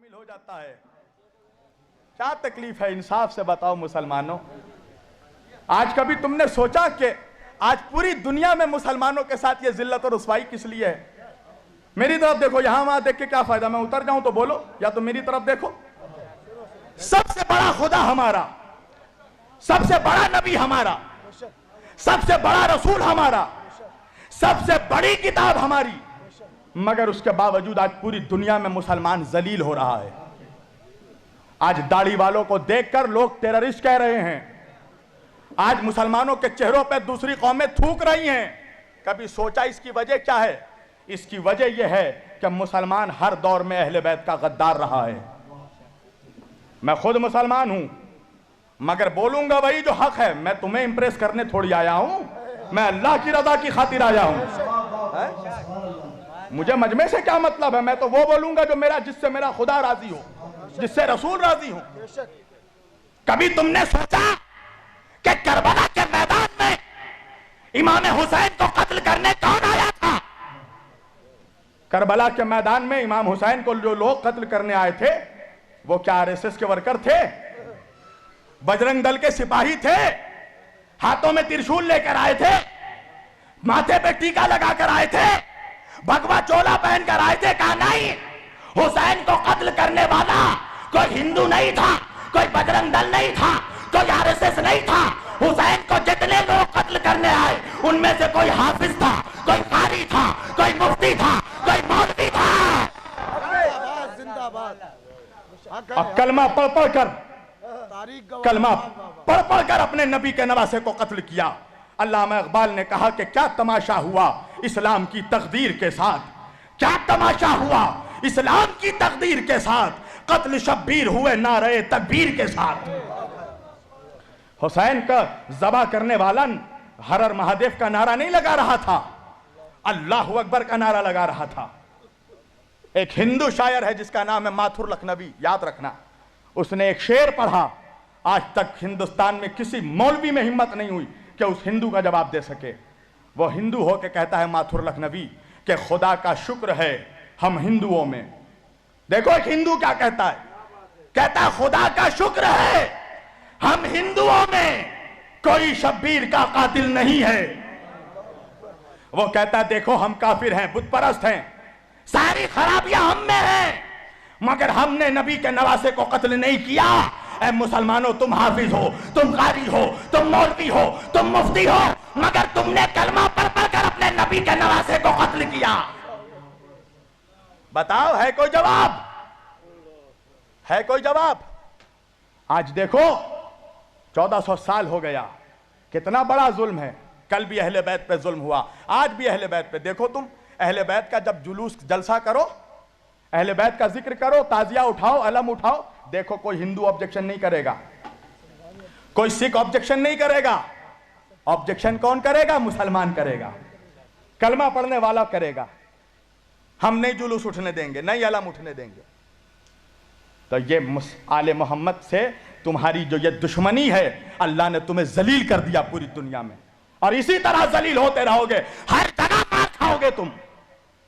شامل ہو جاتا ہے. کیا تکلیف ہے انصاف سے بتاؤ مسلمانوں. آج کبھی تم نے سوچا کہ آج پوری دنیا میں مسلمانوں کے ساتھ یہ ذلت اور رسوائی کس لیے ہے؟ میری طرف دیکھو, یہاں وہاں دیکھ کے کیا فائدہ, میں اتر جاؤں تو بولو, یا تو میری طرف دیکھو. سب سے بڑا خدا ہمارا, سب سے بڑا نبی ہمارا, سب سے بڑا رسول ہمارا, سب سے بڑی کتاب ہماری, مگر اس کے باوجود آج پوری دنیا میں مسلمان ذلیل ہو رہا ہے. آج داڑھی والوں کو دیکھ کر لوگ ٹیررسٹ کہہ رہے ہیں. آج مسلمانوں کے چہروں پہ دوسری قومیں تھوک رہی ہیں. کبھی سوچا اس کی وجہ کیا ہے؟ اس کی وجہ یہ ہے کہ مسلمان ہر دور میں اہل بیت کا غدار رہا ہے. میں خود مسلمان ہوں, مگر بولوں گا وہی جو حق ہے. میں تمہیں امپریس کرنے تھوڑی آیا ہوں, میں اللہ کی رضا کی خاطر آیا ہوں. مجھے مجمع سے کیا مطلب ہے؟ میں تو وہ بولوں گا جو جس سے میرا خدا راضی ہو, جس سے رسول راضی ہو. کبھی تم نے سوچا کہ کربلا کے میدان میں امام حسین کو قتل کرنے کون آیا تھا؟ کربلا کے میدان میں امام حسین کو جو لوگ قتل کرنے آئے تھے وہ کیا آر ایس ایس کے ورکر تھے؟ بجرنگ دل کے سپاہی تھے؟ ہاتھوں میں ترشول لے کر آئے تھے؟ ماتھے پہ ٹیکا لگا کر آئے تھے؟ بھگوا چولا پہن کر آئے تھے؟ کہا نہیں, حسین کو قتل کرنے والا کوئی ہندو نہیں تھا, کوئی بجرنگ دل نہیں تھا, کوئی آر ایس ایس نہیں تھا. حسین کو جتنے لوگ قتل کرنے آئے ان میں سے کوئی حافظ تھا, کوئی قاری تھا, کوئی مفتی تھا, کوئی مولوی تھا. اب کلمہ پڑھ پڑھ کر اپنے نبی کے نواسے کو قتل کیا. علامہ اقبال نے کہا کہ کیا تماشا ہوا اسلام کی تقدیر کے ساتھ, کیا تماشا ہوا اسلام کی تقدیر کے ساتھ, قتل شبیر ہوئے نعرہ تکبیر کے ساتھ. حسین کا ذبح کرنے والا ہر ہر مہادیو کا نعرہ نہیں لگا رہا تھا, اللہ اکبر کا نعرہ لگا رہا تھا. ایک ہندو شاعر ہے جس کا نام ہے ماتھر لکھنوی, یاد رکھنا. اس نے ایک شعر پڑھا, آج تک ہندوستان میں کسی مولوی میں ہمت نہیں ہوئی کہ اس ہندو کا جواب دے سکے. وہ ہندو ہو کے کہتا ہے ماتھر لکھنوی کہ خدا کا شکر ہے ہم ہندوؤں میں. دیکھو ایک ہندو کیا کہتا ہے, کہتا ہے خدا کا شکر ہے ہم ہندوؤں میں کوئی شبیر کا قاتل نہیں ہے. وہ کہتا ہے دیکھو ہم کافر ہیں, بت پرست ہیں, ساری خرابیاں ہم میں ہیں, مگر ہم نے نبی کے نواسے کو قتل نہیں کیا. اے مسلمانوں, تم حافظ ہو, تم قاری ہو, تم مولوی ہو, تم مفتی ہو, مگر تم نے کلمہ پڑھ کر اپنے نبی کے نواسے کو قتل کیا. بتاؤ ہے کوئی جواب؟ ہے کوئی جواب؟ آج دیکھو 1400 سال ہو گیا, کتنا بڑا ظلم ہے. کل بھی اہل بیت پہ ظلم ہوا, آج بھی اہل بیت پہ. دیکھو تم اہل بیت کا جب جلوس جلسہ کرو, اہل بیت کا ذکر کرو, تازیہ اٹھاؤ, علم اٹھاؤ, دیکھو کوئی ہندو آبجیکشن نہیں کرے گا, کوئی سکھ آبجیکشن نہیں کرے گا. آبجیکشن کون کرے گا؟ مسلمان کرے گا, کلمہ پڑھنے والا کرے گا. ہم نہیں جلوس اٹھنے دیں گے, نہیں علم اٹھنے دیں گے. تو یہ آل محمد سے تمہاری جو یہ دشمنی ہے, اللہ نے تمہیں ذلیل کر دیا پوری دنیا میں, اور اسی طرح ذلیل ہوتے رہو گے. ہر جگہ مار کھاؤ گے تم.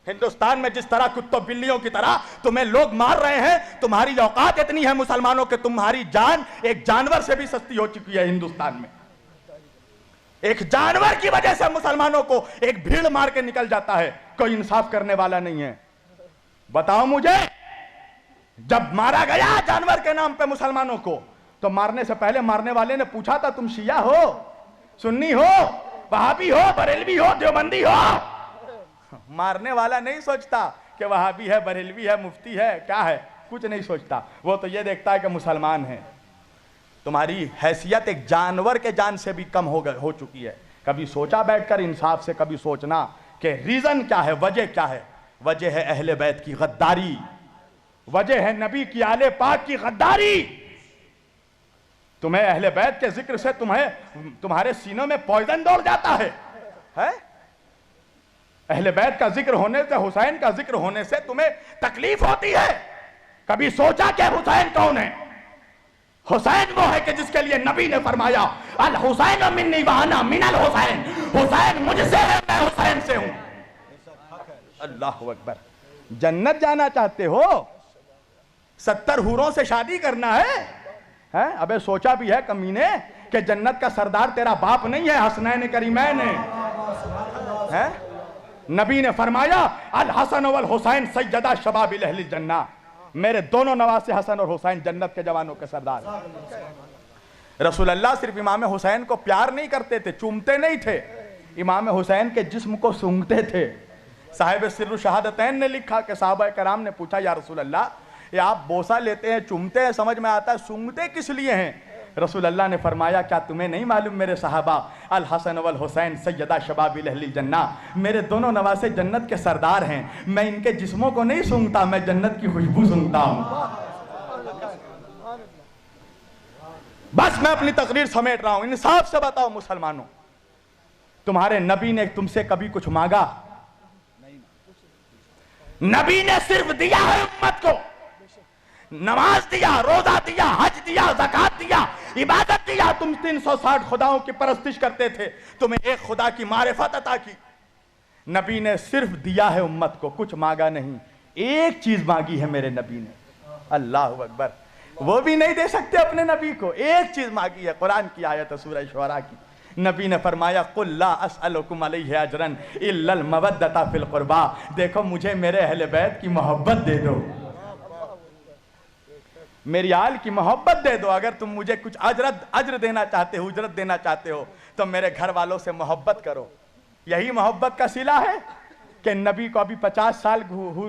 ہندوستان میں جس طرح کتوں بلیوں کی طرح تمہیں لوگ مار رہے ہیں, تمہاری اوقات اتنی ہے مسلمانوں کہ تمہاری جان ایک جانور سے بھی سستی ہو چکی ہے ہندوستان میں. ایک جانور کی وجہ سے مسلمانوں کو ایک بھیڑ مار کے نکل جاتا ہے, کوئی انصاف کرنے والا نہیں ہے. بتاؤ مجھے, جب مارا گیا جانور کے نام پہ مسلمانوں کو, تو مارنے سے پہلے مارنے والے نے پوچھا تھا تم شیعہ ہو, سنی ہو, وہابی ہو, بریلوی ہو, دیوبندی ہو؟ مارنے والا نہیں سوچتا کہ وہابی ہے, بریلوی ہے, مفتی ہے, کیا ہے, کچھ نہیں سوچتا. وہ تو یہ دیکھتا ہے کہ مسلمان ہے. تمہاری حیثیت ایک جانور کے جان سے بھی کم ہو چکی ہے. کبھی سوچا بیٹھ کر انصاف سے, کبھی سوچنا کہ ریزن کیا ہے, وجہ کیا ہے؟ وجہ ہے اہل بیت کی غداری, وجہ ہے نبی کی آل پاک کی غداری. تمہیں اہل بیت کے ذکر سے تمہارے سینوں میں پوائزن دوڑ جاتا ہے. اہل بیت کا ذکر ہونے سے, حسین کا ذکر ہونے سے تمہیں تکلیف ہوتی ہے. کبھی سوچا کہ حسین کون ہے؟ حسین وہ ہے کہ جس کے لیے نبی نے فرمایا الحسین منی وانا من الحسین, حسین مجھ سے ہے, میں حسین سے ہوں. اللہ اکبر. جنت جانا چاہتے ہو؟ 70 حوروں سے شادی کرنا ہے؟ ابے سوچا بھی ہے کمینے کہ جنت کا سردار تیرا باپ نہیں ہے، حسنین کریمین ہے؟ نبی نے فرمایا الحسن والحسین سیدہ شباب اہل الجنہ، میرے دونوں نواسے حسن اور حسین جنت کے جوانوں کے سردار ہیں۔ رسول اللہ صرف امام حسین کو پیار نہیں کرتے تھے، چومتے نہیں تھے، امام حسین کے جسم کو سونگھتے تھے۔ صاحب سر شہادتین نے لکھا کہ صحابہ کرام نے پوچھا یا رسول اللہ، یہ آپ بوسہ لیتے ہیں، چومتے ہیں، سمجھ میں آتا ہے، سونگھتے کس لیے ہیں؟ رسول اللہ نے فرمایا کیا تمہیں نہیں معلوم میرے صحابہ، الحسن والحسین سیدہ شباب اہل الجنہ، میرے دونوں نواسے جنت کے سردار ہیں، میں ان کے جسموں کو نہیں سونگھتا، میں جنت کی خوشبو سونگھتا ہوں۔ بس میں اپنی تقریر سمیٹ رہا ہوں، انصاف سے بتاؤ مسلمانوں، تمہارے نبی نے تم سے کبھی کچھ مانگا؟ نبی نے صرف دیا ہے امت کو، نماز دیا، روزہ دیا، حج دیا، زکوٰۃ دیا، عبادت دیا۔ تم 360 خداؤں کی پرستش کرتے تھے، تمہیں ایک خدا کی معرفت عطا کی۔ نبی نے صرف دیا ہے امت کو، کچھ مانگا نہیں۔ ایک چیز مانگی ہے میرے نبی نے، اللہ اکبر، وہ بھی نہیں دے سکتے اپنے نبی کو، ایک چیز مانگی ہے، قرآن کی آیت ہے سورہ شعراء کی۔ نبی نے فرمایا قُلْ لَا أَسْأَلُكُمْ عَلَيْهِ أَجْرًا إِلَّا الْمَوَدَّةَ فِي الْقُرْبَى، دیکھو مجھے میرے اہل بیت کی محبت دے دو، میری آل کی محبت دے دو۔ اگر تم مجھے کچھ اجر دینا چاہتے ہو، اجرت دینا چاہتے ہو، تو میرے گھر والوں سے محبت کرو۔ یہی محبت کا صلہ ہے کہ نبی کو ابھی 50 سال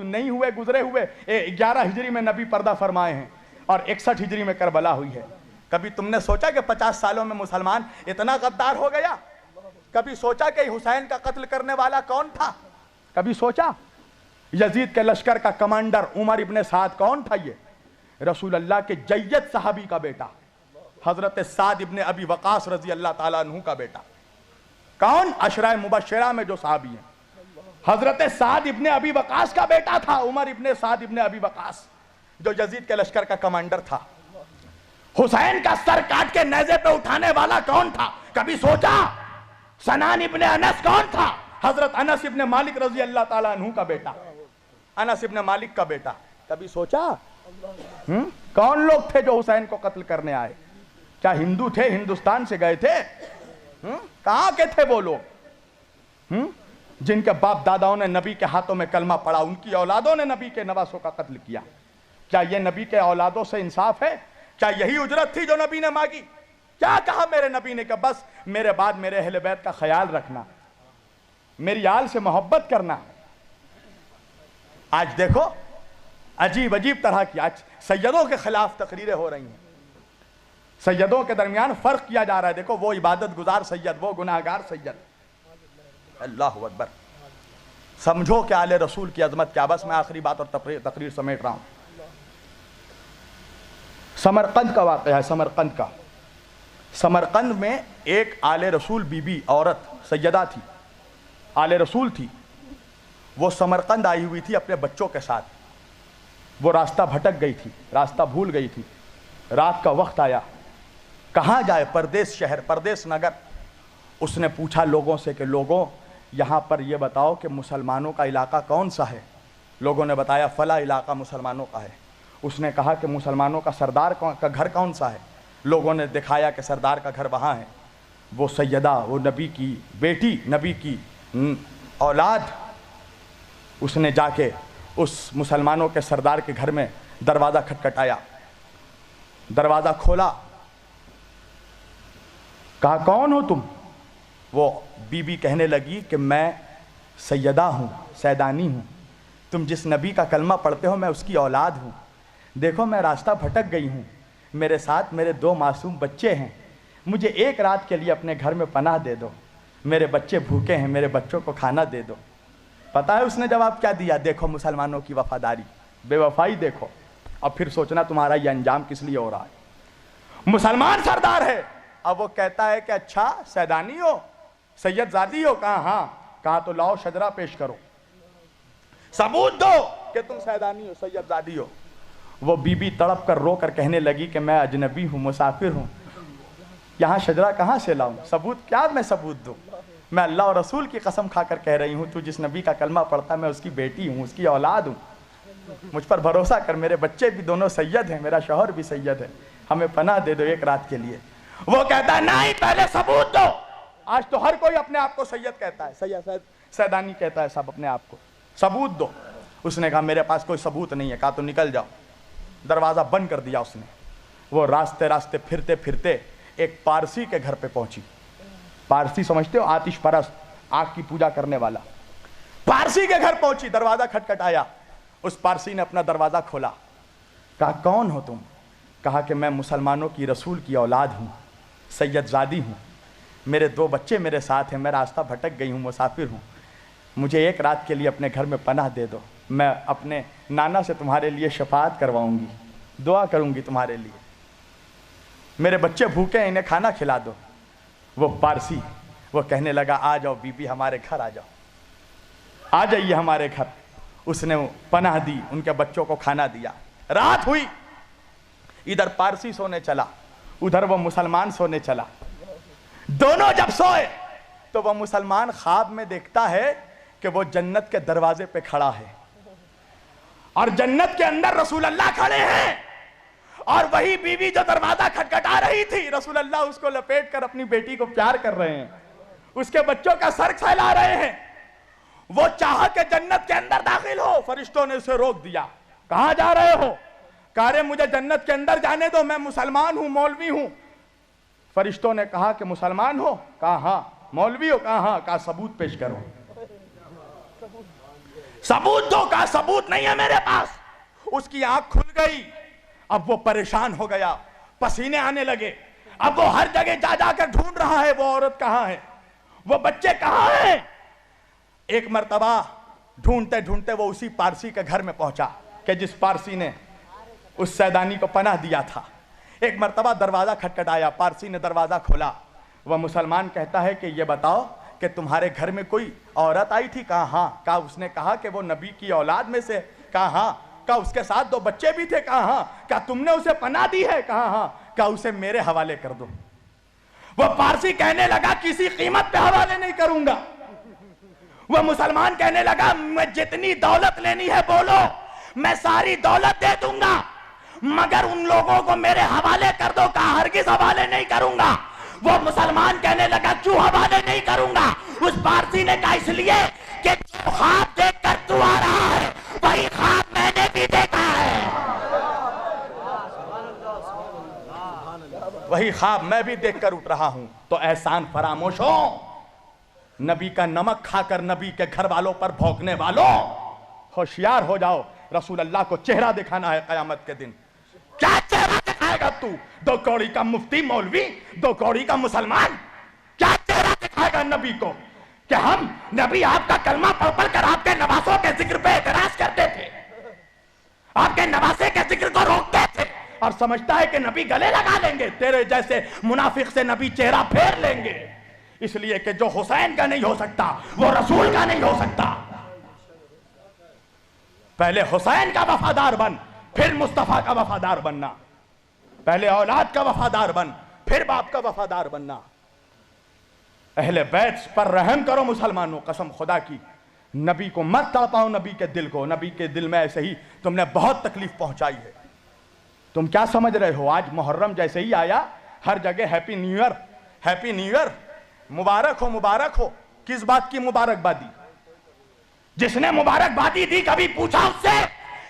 نہیں ہوئے گزرے ہوئے، 11 ہجری میں نبی پردہ فرمائے ہیں اور 61 ہجری میں کربلا ہوئی ہے۔ کبھی تم نے سوچا کہ 50 سالوں میں مسلمان اتنا غدار ہو گیا؟ کبھی سوچا کہ حسین کا قتل کرنے والا کون تھا؟ کبھی سوچا؟ یزید کے لشکر کا کمانڈر عمر ابن سعد کون تھا؟ یہ رسول اللہ کے جید صحابی کا بیٹا، حضرت سعد ابن ابی وقاص رضی اللہ تعالیٰ عنہ کا بیٹا۔ کون؟ عشرہ مبشرہ میں جو صحابی ہیں، حضرت سعد ابن ابی وقاص کا بیٹا تھا، عمر ابن سعد ابن ابی وقاص، جو یزید کے لشکر کا کمانڈر تھا۔ حسین کا سر کاٹ کے نیزے پہ اٹھانے والا کون تھا؟ کبھی سوچا؟ سنان ابن انس کون تھا؟ حضرت انس ابن مالک رضی اللہ تعالیٰ عنہ کا بیٹا، انس ابن مالک کا بیٹا۔ کبھی سوچا؟ کون لوگ تھے جو حسین کو قتل کرنے آئے؟ کیا ہندو تھے؟ ہندوستان سے گئے تھے؟ کہاں کے تھے وہ لوگ جن کے باپ داداؤں نے نبی کے ہاتھوں میں کلمہ پڑھا، ان کی اولادوں نے نبی کے نواسوں کا قتل کیا؟ کیا یہ نبی کے اولادوں سے انصاف ہے؟ کیا یہی اجرت تھی جو نبی نے مانگی؟ کیا کہا میرے نبی نے کہ بس میرے بعد میرے اہل بیت کا خیال رکھنا، میری آل سے محبت کرنا؟ آج دیکھو عجیب عجیب طرح کی آج سیدوں کے خلاف تقریریں ہو رہی ہیں، سیدوں کے درمیان فرق کیا جا رہا ہے۔ دیکھو وہ عبادت گزار سید، وہ گناہگار سید۔ اللہ اکبر، سمجھو کہ آل رسول کی عظمت کیا۔ بس میں آخری بات اور تقریر سمیٹ رہا ہوں۔ سمرقند کا واقعہ ہے، سمرقند کا۔ سمرقند میں ایک آل رسول بی بی عورت سیدہ تھی، آل رسول تھی۔ وہ سمرقند آئی ہوئی تھی اپنے بچوں کے ساتھ۔ وہ راستہ بھٹک گئی تھی، راستہ بھول گئی تھی۔ رات کا وقت آیا، کہاں جائے؟ پردیس شہر، پردیس نگر۔ اس نے پوچھا لوگوں سے کہ لوگوں یہاں پر یہ بتاؤ کہ مسلمانوں کا علاقہ کون سا ہے؟ لوگوں نے بتایا فلاں علاقہ مسلمانوں کا ہے۔ اس نے کہا کہ مسلمانوں کا سردار کا گھر کون سا ہے؟ لوگوں نے دکھایا کہ سردار کا گھر وہاں ہے۔ وہ سیدہ، وہ نبی کی بیٹی، نبی کی اولاد، اس نے جا کے اس مسلمانوں کے سردار کے گھر میں دروازہ کھٹکھٹایا، دروازہ کھولا، کہا کون ہو تم؟ وہ بی بی کہنے لگی کہ میں سیدہ ہوں، سیدانی ہوں، تم جس نبی کا کلمہ پڑھتے ہو میں اس کی اولاد ہوں۔ دیکھو میں راستہ بھٹک گئی ہوں، میرے ساتھ میرے 2 معصوم بچے ہیں، مجھے ایک رات کے لیے اپنے گھر میں پناہ دے دو، میرے بچے بھوکے ہیں، میرے بچوں کو کھانا دے دو۔ پتہ ہے اس نے جواب کیا دیا؟ دیکھو مسلمانوں کی وفاداری، بے وفائی دیکھو، اب پھر سوچنا تمہارا یہ انجام کس لیے ہو رہا ہے۔ مسلمان سردار ہے، اب وہ کہتا ہے کہ اچھا سیدانی ہو، سید زادی ہو؟ کہا ہاں۔ کہا تو لاؤ شجرہ پیش کرو، ثبوت دو کہ تم سیدانی ہو، سید زادی ہو۔ وہ بی بی تڑپ کر رو کر کہنے لگی کہ میں اجنبی ہوں، مسافر ہوں، یہاں شجرہ کہاں سے لاؤں؟ ثبوت کیا میں ثبوت دوں؟ میں اللہ اور رسول کی قسم کھا کر کہہ رہی ہوں، تو جس نبی کا کلمہ پڑھتا میں اس کی بیٹی ہوں، اس کی اولاد ہوں۔ مجھ پر بھروسہ کر، میرے بچے بھی دونوں سید ہیں، میرا شوہر بھی سید ہے، ہمیں پناہ دے دو ایک رات کے لیے۔ وہ کہتا ہے نہیں، پہلے ثبوت دو۔ آج تو ہر کوئی اپنے آپ کو سید کہتا ہے، سید سیدانی کہتا ہے سب اپنے آپ کو، ثبوت دو۔ اس نے کہا میرے پاس کوئی ثبوت نہیں ہے۔ کہا تو نکل جاؤ۔ دروازہ بند کر دیا اس نے۔ وہ راستے پھرتے پھرتے ایک پارسی کے گھر پہ پہنچی۔ پارسی سمجھتے ہو؟ آتش پرست، آگ کی پوجا کرنے والا۔ پارسی کے گھر پہنچی، دروازہ کھٹکھٹایا۔ اس پارسی نے اپنا دروازہ کھولا۔ کہا کون ہو تم؟ کہا کہ میں مسلمانوں کی رسول کی اولاد ہوں، سید زادی ہوں، میرے 2 بچے میرے ساتھ ہیں، میں راستہ بھٹک گئی ہوں، مسافر ہوں، مجھے ایک رات کے لیے اپنے گھر میں پناہ دے دو، میں اپنے نانا سے تمہارے لیے شفاعت کرواؤں گی، دعا کروں گی تمہارے لیے، میرے بچے بھوکے ہیں، انہیں کھانا کھلا دو۔ وہ پارسی وہ کہنے لگا آ جاؤ بی بی، ہمارے گھر آ جاؤ، آ جائیے ہمارے گھر۔ اس نے پناہ دی، ان کے بچوں کو کھانا دیا۔ رات ہوئی، ادھر پارسی سونے چلا، ادھر وہ مسلمان سونے چلا۔ دونوں جب سوئے تو وہ مسلمان خواب میں دیکھتا ہے کہ وہ جنت کے دروازے پہ کھڑا ہے اور جنت کے اندر رسول اللہ کھڑے ہیں، اور وہی بیوی جو دروازہ کھٹکھٹا رہی تھی، رسول اللہ اس کو لپیٹ کر اپنی بیٹی کو پیار کر رہے ہیں، اس کے بچوں کا سر کھلا رہے ہیں۔ وہ چاہا کہ جنت کے اندر داخل ہو، فرشتوں نے اسے روک دیا۔ کہاں جا رہے ہو؟ کہا رہے مجھے جنت کے اندر جانے دو، میں مسلمان ہوں، مولوی ہوں۔ فرشتوں نے کہا کہ مسلمان ہو؟ کہا ہاں۔ مولوی ہو؟ کہا ہاں۔ کہا ثبوت پیش کرو، ثبوت دو۔ کہا ثبوت نہیں ہے میرے پاس۔ اس کی آنکھ کھل گئی، اب وہ پریشان ہو گیا، پسینے آنے لگے، اب وہ ہر جگہ جا جا کر ڈھونڈ رہا ہے وہ عورت کہاں ہے، وہ بچے کہاں ہیں۔ ایک مرتبہ ڈھونڈتے ڈھونڈتے وہ اسی پارسی کے گھر میں پہنچا کہ جس پارسی نے اس سیدانی کو پناہ دیا تھا۔ ایک مرتبہ دروازہ کھٹکھٹایا، پارسی نے دروازہ کھولا۔ وہ مسلمان کہتا ہے کہ یہ بتاؤ کہ تمہارے گھر میں کوئی عورت آئی تھی؟ کہا ہاں۔ کہا اس نے کہا کہ وہ نبی کی اولاد میں سے؟ کہا ہاں۔ کہا اس کے ساتھ 2 بچے بھی تھے؟ کہا ہاں۔ کہا تم نے اسے پناہ دی ہے؟ کہا ہاں۔ کہا اسے میرے حوالے کر دو۔ وہ پارسی کہنے لگا کسی قیمت پہ حوالے نہیں کروں گا۔ وہ مسلمان کہنے لگا میں جتنی دولت لینی ہے بولو، میں ساری دولت دے دوں گا، مگر ان لوگوں کو میرے حوالے کر دو۔ کہا ہرگز حوالے نہیں کروں گا۔ وہ مسلمان کہنے لگا کیوں حوالے نہیں کروں گا؟ اس پارسی نے کہا اس لیے کہ جو خواب دیکھ کر تو آ رہا ہے وہی خواب میں نے بھی دیکھا ہے، وہی خواب میں بھی دیکھ کر اٹھ رہا ہوں۔ تو احسان فراموش ہو، نبی کا نمک کھا کر نبی کے گھر والوں پر بھونکنے والوں، ہوشیار ہو جاؤ، رسول اللہ کو چہرہ دکھانا ہے قیامت کے دن۔ کیا چہرہ دکھائے گا تو؟ 2 کوڑی کا مفتی مولوی، 2 کوڑی کا مسلمان، کیا چہرہ دکھائے گا نبی کو کہ ہم نبی آپ کا کلمہ پڑھ پڑھ کر آپ کے نواسوں کے ذکر پہ اعتراض کرتے تھے، آپ کے نواسے کے ذکر کو روکتے تھے، اور سمجھتا ہے کہ نبی گلے لگا لیں گے، تیرے جیسے منافق سے نبی چہرہ پھیر لیں گے، اس لیے کہ جو حسین کا نہیں ہو سکتا وہ رسول کا نہیں ہو سکتا۔ پہلے حسین کا وفادار بن، پھر مصطفیٰ کا وفادار بننا، پہلے اولاد کا وفادار بن، پھر باپ کا وفادار بننا۔ اہل بیت پر رحم کرو مسلمانوں، قسم خدا کی، نبی کو مت تڑپاؤ، نبی کے دل کو، نبی کے دل میں ایسے ہی تم نے بہت تکلیف پہنچائی ہے۔ تم کیا سمجھ رہے ہو؟ آج محرم جیسے ہی آیا ہر جگہ happy new year, happy new year, مبارک ہو مبارک ہو۔ کس بات کی مبارکبادی؟ جس نے مبارکبادی دی کبھی پوچھا اس سے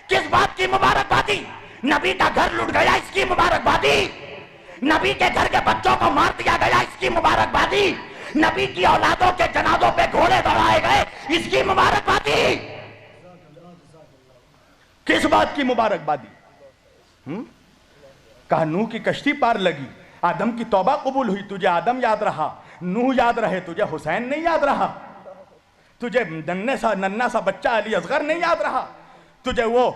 کس بات کی مبارکبادی؟ نبی کا گھر لٹ گیا اس کی مبارکبادی، نبی کے گھر کے بچوں کو مار دیا گیا اس کی مبارکبادی، نبی کی اولادوں کے جنازوں پہ گھوڑے دوڑائے گئے اس کی مبارکبادی۔ کس بات کی مبارکبادی؟ کہا نوح کی کشتی پار لگی، آدم کی توبہ قبول ہوئی، تجھے آدم یاد رہا، نوح یاد رہے، تجھے حسین نہیں یاد رہا، تجھے ننھا سا بچہ علی اصغر نہیں یاد رہا، تجھے وہ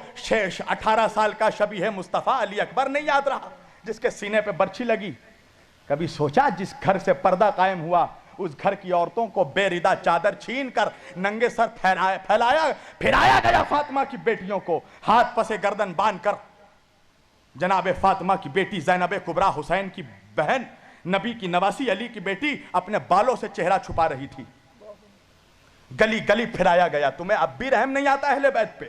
18 سال کا شبیہ مصطفیٰ علی اکبر نہیں یاد رہا جس کے سینے پہ برچھی لگی؟ کبھی سوچا جس گھر سے پردہ قائم ہوا اس گھر کی عورتوں کو بے ردہ چادر چھین کر ننگے سر پھرایا گیا، فاطمہ کی بیٹیوں کو ہاتھ پسے گردن باندھ کر، جناب فاطمہ کی بیٹی زینب کبریٰ حسین کی بہن، نبی کی نواسی علی کی بیٹی اپنے بالوں سے چہرہ چھپا رہی تھی، گلی گلی پھرایا گیا۔ تمہیں اب بھی رحم نہیں آتا اہل بیت پہ؟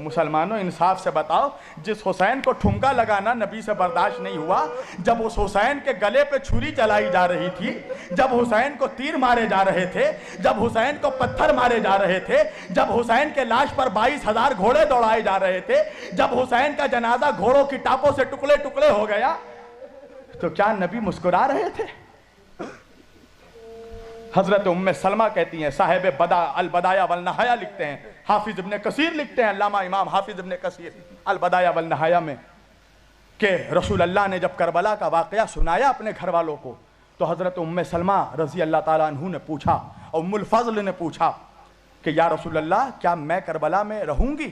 مسلمانوں انصاف سے بتاؤ، جس حسین کو ٹھمکا لگانا نبی سے برداشت نہیں ہوا، جب اس حسین کے گلے پہ چھری چلائی جا رہی تھی، جب حسین کو تیر مارے جا رہے تھے، جب حسین کو پتھر مارے جا رہے تھے، جب حسین کے لاش پر 22,000 گھوڑے دوڑائے جا رہے تھے، جب حسین کا جنازہ گھوڑوں کی ٹاپوں سے ٹکڑے ٹکڑے ہو گیا، تو کیا نبی مسکرا رہے تھے؟ حضرت ام سلمہ کہتی ہیں، صاحب البدایہ والنہایہ لکھتے ہیں، حافظ ابن کثیر لکھتے ہیں، علامہ امام حافظ ابن کثیر البدایہ والنہایہ میں، کہ رسول اللہ نے جب کربلا کا واقعہ سنایا اپنے گھر والوں کو، تو حضرت ام سلمہ رضی اللہ تعالیٰ عنہ نے پوچھا، ام الفضل نے پوچھا کہ یا رسول اللہ کیا میں کربلا میں رہوں گی؟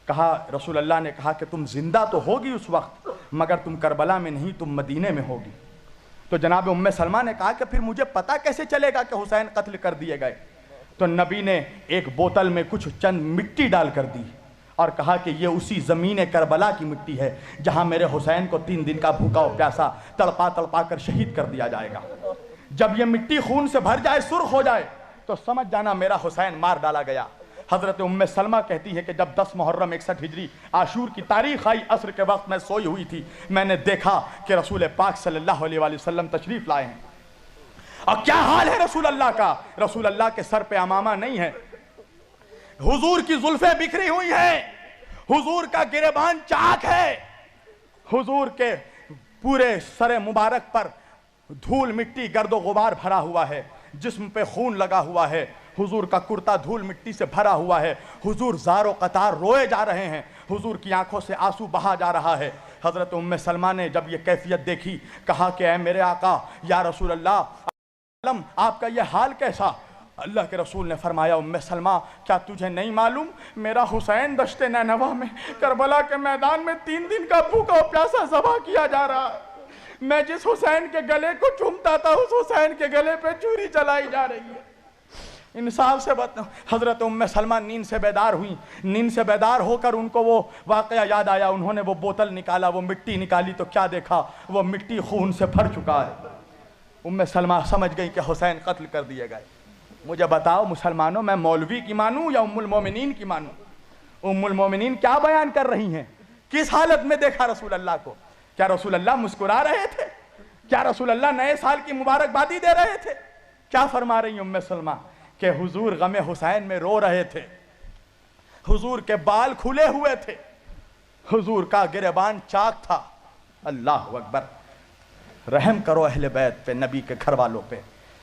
کہا، رسول اللہ نے کہا کہ تم زندہ تو ہوگی اس وقت، مگر تم کربلا میں نہیں، تم مدینے میں ہوگی۔ تو جناب ام سلمہ نے کہا کہ پھر مجھے پتہ کیسے چلے گا کہ حسین قتل کر دیے گئے؟ تو نبی نے ایک بوتل میں کچھ چند مٹی ڈال کر دی اور کہا کہ یہ اسی زمین کربلا کی مٹی ہے جہاں میرے حسین کو 3 دن کا بھوکا و پیاسا تڑپا تڑپا کر شہید کر دیا جائے گا۔ جب یہ مٹی خون سے بھر جائے، سرخ ہو جائے، تو سمجھ جانا میرا حسین مار ڈالا گیا۔ حضرت ام سلمہ کہتی ہے کہ جب 10 محرم 61 ہجری عاشور کی تاریخ آئی، عصر کے وقت میں سوئی ہوئی تھی، میں نے دیکھا کہ رسول پاک صلی اللہ علیہ وآلہ وسلم تشریف لائے ہیں۔ اور کیا حال ہے رسول اللہ کا؟ رسول اللہ کے سر پہ امامہ نہیں ہے، حضور کی زلفیں بکھری ہوئی ہیں، حضور کا گریبان چاک ہے، حضور کے پورے سر مبارک پر دھول مٹی گرد و غبار بھرا ہوا ہے، جسم پہ خون لگا ہوا ہے، حضور کا کرتا دھول مٹی سے بھرا ہوا ہے، حضور زار و قطار روئے جا رہے ہیں، حضور کی آنکھوں سے آنسو بہا جا رہا ہے۔ حضرت ام سلمہ نے جب یہ کیفیت دیکھی، کہا کہ اے میرے آقا یا رسول اللہ، آپ کا یہ حال کیسا؟ اللہ کے رسول نے فرمایا، ام سلمہ کیا تجھے نہیں معلوم میرا حسین دشت نینوا میں کربلا کے میدان میں 3 دن کا بھوکا و پیاسا ذبح کیا جا رہا ہے، میں جس حسین کے گلے کو چومتا تھا اس حسین کے گلے پہ چھری چلائی جا رہی ہے۔ انصاف سے بات، حضرت ام سلمہ نیند سے بیدار ہوئی، نیند سے بیدار ہو کر ان کو وہ واقعہ یاد آیا، انہوں نے وہ بوتل نکالا، وہ مٹی نکالی، تو کیا دیکھا؟ وہ مٹی خون سے بھر چکا ہے۔ ام سلمہ سمجھ گئی کہ حسین قتل کر دیے گئے۔ مجھے بتاؤ مسلمانوں، میں مولوی کی مانوں یا ام المومنین کی مانوں؟ ام المومنین کیا بیان کر رہی ہیں؟ کس حالت میں دیکھا رسول اللہ کو؟ کیا رسول اللہ مسکرا رہے تھے؟ کیا رسول اللہ نئے سال کی مبارکبادی دے رہے تھے؟ کیا فرما رہی ام سلمہ؟ کہ حضور غم حسین میں رو رہے تھے، حضور کے بال کھلے ہوئے تھے، حضور کا گریبان چاک تھا۔ اللہ اکبر! رحم کرو اہل بیت پہ، نبی کے گھر والوں پہ۔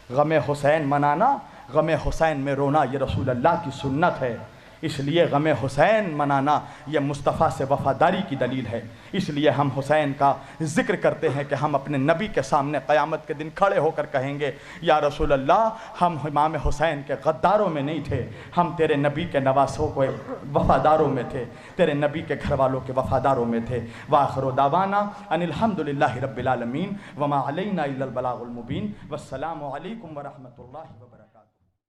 غم حسین منانا، غم حسین میں رونا، یہ رسول اللہ کی سنت ہے۔ اس لیے غم حسین منانا یہ مصطفیٰ سے وفاداری کی دلیل ہے۔ اس لیے ہم حسین کا ذکر کرتے ہیں کہ ہم اپنے نبی کے سامنے قیامت کے دن کھڑے ہو کر کہیں گے، یا رسول اللہ ہم امام حسین کے غداروں میں نہیں تھے، ہم تیرے نبی کے نواسوں کو وفاداروں میں تھے، تیرے نبی کے گھر والوں کے وفاداروں میں تھے۔ وآخر دعوانا ان الحمدللہ رب العالمین وما علینا الا البلاغ المبین، والسلام علیکم ورحمۃ اللہ وبرکاتہ۔